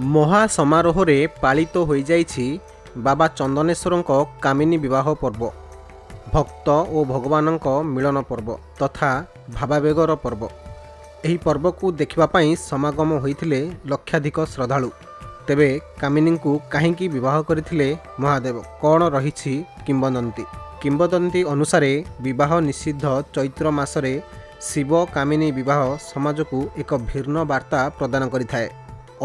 ମହା ସମାରୋହରେ ପାଳିତ ହୋଇଯାଇଛି ବାବା ଚନ୍ଦନେଶ୍ୱରଙ୍କ କାମିନୀ ବିବାହ ପର୍ବ। ଭକ୍ତ ଓ ଭଗବାନଙ୍କ ମିଳନ ପର୍ବ ତଥା ଭାବାବେଗର ପର୍ବ। ଏହି ପର୍ବକୁ ଦେଖିବା ପାଇଁ ସମାଗମ ହୋଇଥିଲେ ଲକ୍ଷାଧିକ ଶ୍ରଦ୍ଧାଳୁ। ତେବେ କାମିନୀଙ୍କୁ କାହିଁକି ବିବାହ କରିଥିଲେ ମହାଦେବ? କ'ଣ ରହିଛି କିମ୍ବଦନ୍ତୀ? କିମ୍ବଦନ୍ତୀ ଅନୁସାରେ ବିବାହ ନିଷିଦ୍ଧ ଚୈତ୍ର ମାସରେ ଶିବ କାମିନୀ ବିବାହ ସମାଜକୁ ଏକ ଭିନ୍ନ ବାର୍ତ୍ତା ପ୍ରଦାନ କରିଥାଏ।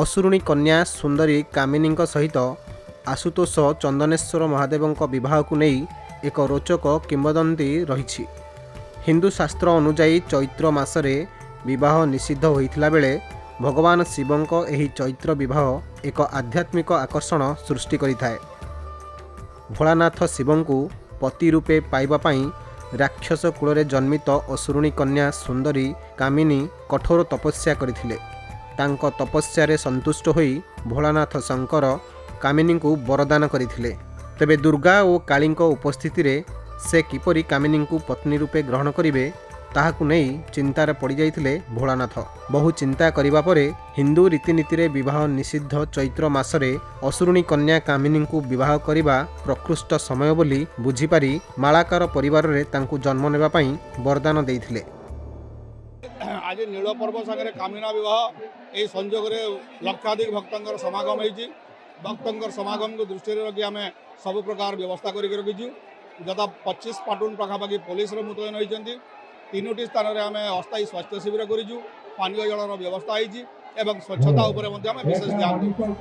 ଅସୁରୁଣୀ କନ୍ୟା ସୁନ୍ଦରୀ କାମିନୀଙ୍କ ସହିତ ଆଶୁତୋଷ ଚନ୍ଦନେଶ୍ୱର ମହାଦେବଙ୍କ ବିବାହକୁ ନେଇ ଏକ ରୋଚକ କିମ୍ବଦନ୍ତୀ ରହିଛି। ହିନ୍ଦୁ ଶାସ୍ତ୍ର ଅନୁଯାୟୀ ଚୈତ୍ର ମାସରେ ବିବାହ ନିଷିଦ୍ଧ ହୋଇଥିଲା ବେଳେ ଭଗବାନ ଶିବଙ୍କ ଏହି ଚୈତ୍ର ବିବାହ ଏକ ଆଧ୍ୟାତ୍ମିକ ଆକର୍ଷଣ ସୃଷ୍ଟି କରିଥାଏ। ଭୋଳାନାଥ ଶିବଙ୍କୁ ପତି ରୂପେ ପାଇବା ପାଇଁ ରାକ୍ଷସ କୂଳରେ ଜନ୍ମିତ ଅସୁରୁଣୀ କନ୍ୟା ସୁନ୍ଦରୀ କାମିନୀ କଠୋର ତପସ୍ୟା କରିଥିଲେ। ତାଙ୍କ ତପସ୍ୟାରେ ସନ୍ତୁଷ୍ଟ ହୋଇ ଭୋଳାନାଥ ଶଙ୍କର କାମିନୀଙ୍କୁ ବରଦାନ କରିଥିଲେ। ତେବେ ଦୁର୍ଗା ଓ କାଳୀଙ୍କ ଉପସ୍ଥିତିରେ ସେ କିପରି କାମିନୀଙ୍କୁ ପତ୍ନୀ ରୂପେ ଗ୍ରହଣ କରିବେ ତାହାକୁ ନେଇ ଚିନ୍ତାରେ ପଡ଼ିଯାଇଥିଲେ ଭୋଳାନାଥ। ବହୁ ଚିନ୍ତା କରିବା ପରେ ହିନ୍ଦୁ ରୀତିନୀତିରେ ବିବାହ ନିଷିଦ୍ଧ ଚୈତ୍ର ମାସରେ ଅସୁରୁଣୀ କନ୍ୟା କାମିନୀଙ୍କୁ ବିବାହ କରିବା ପ୍ରକୃଷ୍ଟ ସମୟ ବୋଲି ବୁଝିପାରି ମାଳାକାର ପରିବାରରେ ତାଙ୍କୁ ଜନ୍ମ ନେବା ପାଇଁ ବରଦାନ ଦେଇଥିଲେ। आज नील पर्व सागर कामिना बह यही संजोग लक्षाधिक भक्तर समागम होती भक्तर समागम को दृष्टि रखी आम सब प्रकार व्यवस्था कर रखीचु। गत 25 प्लाटून पाखापाखि पुलिस मुतयन होती 3टी स्थान में आम अस्थायी स्वास्थ्य शिविर करूँ। पानीय जलर व्यवस्था होती स्वच्छता विशेष ध्यान देऊ।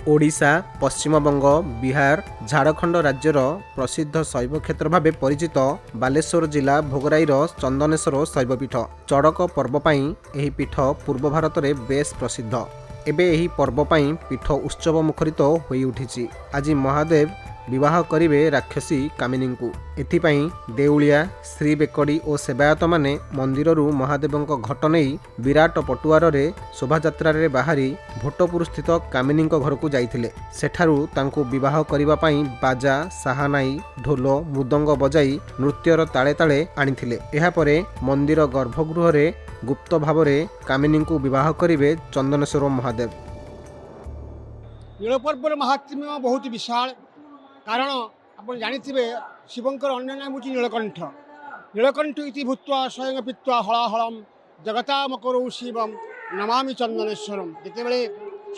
ओडिशा, पश्चिमबंग, बिहार, झारखंड राज्यर प्रसिद्ध शैव क्षेत्र भाव परिचित बालेश्वर जिला भोगराईर चंदनेश्वर शैवपीठ चड़क पर्व पई एही पीठ पूर्व भारत में बेस प्रसिद्ध। एबे एही पर्व पई पीठ उत्सव मुखरित होई उठिछि। आज महादेव विवाह करिवे राक्षसी कामिनी को। एथिपाई देउलिया, श्री बेकड़ी और सेवायत माने मंदिररू महादेवंक घट नहीं विराट पटुआर रे शोभायात्रा रे बाहरी भोटपुर स्थित कामिनी घर को जाइथिले। सेठारू तांको विवाह करिबा पई बाजा, साहानाई, ढोल, मृदंग बजाई नृत्यर ताले ताले आनिथिले। एहा परे मंदिर गर्भगृह रे गुप्त भाव रे कामिनी को विवाह करिवे चंदनेश्वर महादेव। नीलपर्वर महात्म्य बहुत विशाल। कारण आप जानी शिवंकर अन्य नाम हूँ नीलकंठ। नीलकंठ इति भूत्वा स्वयं पीत्वा हलाहलम जगतामकरौ शिवम नमामि चंदनेश्वरम। जितेबले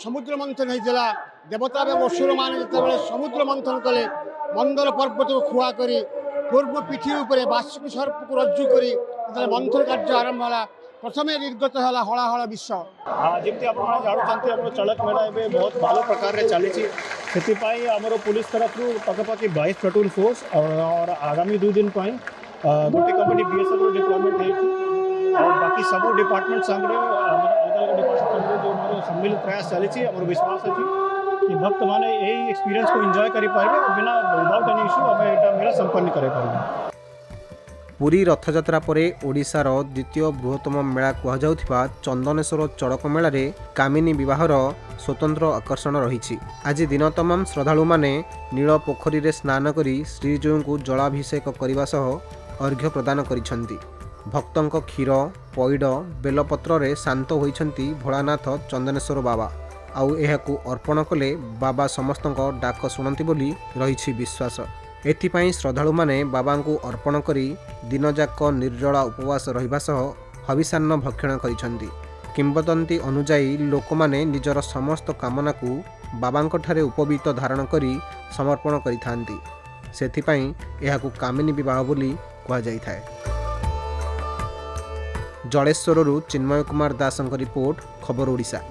समुद्र मंथन होता देवता और असुर मान जितेबले समुद्र मंथन कले मंदर पर्वत को खुआ करी पूर्व पीठी उपर बासुकी सर्प को रज्जु करी मंथन कार्य आरंभ है। प्रथम निर्गत है हलाहल विष। जमी आप जानते चड़क मेला एवं बहुत भल प्रकार चली से पुलिस तरफ पाखापाखि 22 प्लाटून फोर्स और आगामी 2 दिन गोटे कंपनी बीएसएफ डिप्लॉयमेंट है और बाकी सब डिपार्टमेंट संगे अलग अलग डिपार्टमेंट जो सम्मिलित प्रयास चली। आम विश्वास अच्छी कि भक्त मैंने यही एक्सपीरियंस को एंजॉय करें बिना विदाउट एनी इश्यू आम यहाँ मेला संपन्न करें। पुरी रथयात्रा परे ओडिशार द्वितीय बृहत्तम मेला कहुযাଉଥିବା चंदनेश्वर चड़क मेला रे कामिनी विवाहर स्वतंत्र आकर्षण रही। आज दिन तमाम श्रद्धालु माने नील पोखरी रे स्नान करी श्रीजीव को जलाभिषेक करने सह अर्घ्य प्रदान करिसेंती। भक्तंक क्षीर, पैड, बेलपत्र रे शांत होइछंती भोलानाथ चंदनेश्वर बाबा। आउ एहाकू अर्पण कले बाबा समस्तंक डाक शुणती बोली रही विश्वास। एथिपाई श्रद्धालु माने बाबा को अर्पण करी दिनजाक निर्जला उपवास रहिबा सह हविषान्न भक्षण करिसेंती। किंबदंती अनुजाई लोकमाने निजर समस्त कामना को बाबांक ठारे उपवीत धारण करी समर्पण करिथांती। सेथिपाई एहाकू कामिनी विवाह बोली कहा जाइथाय। जलेश्वररू चिन्मय कुमार दासंक रिपोर्ट, खबर ओडिशा।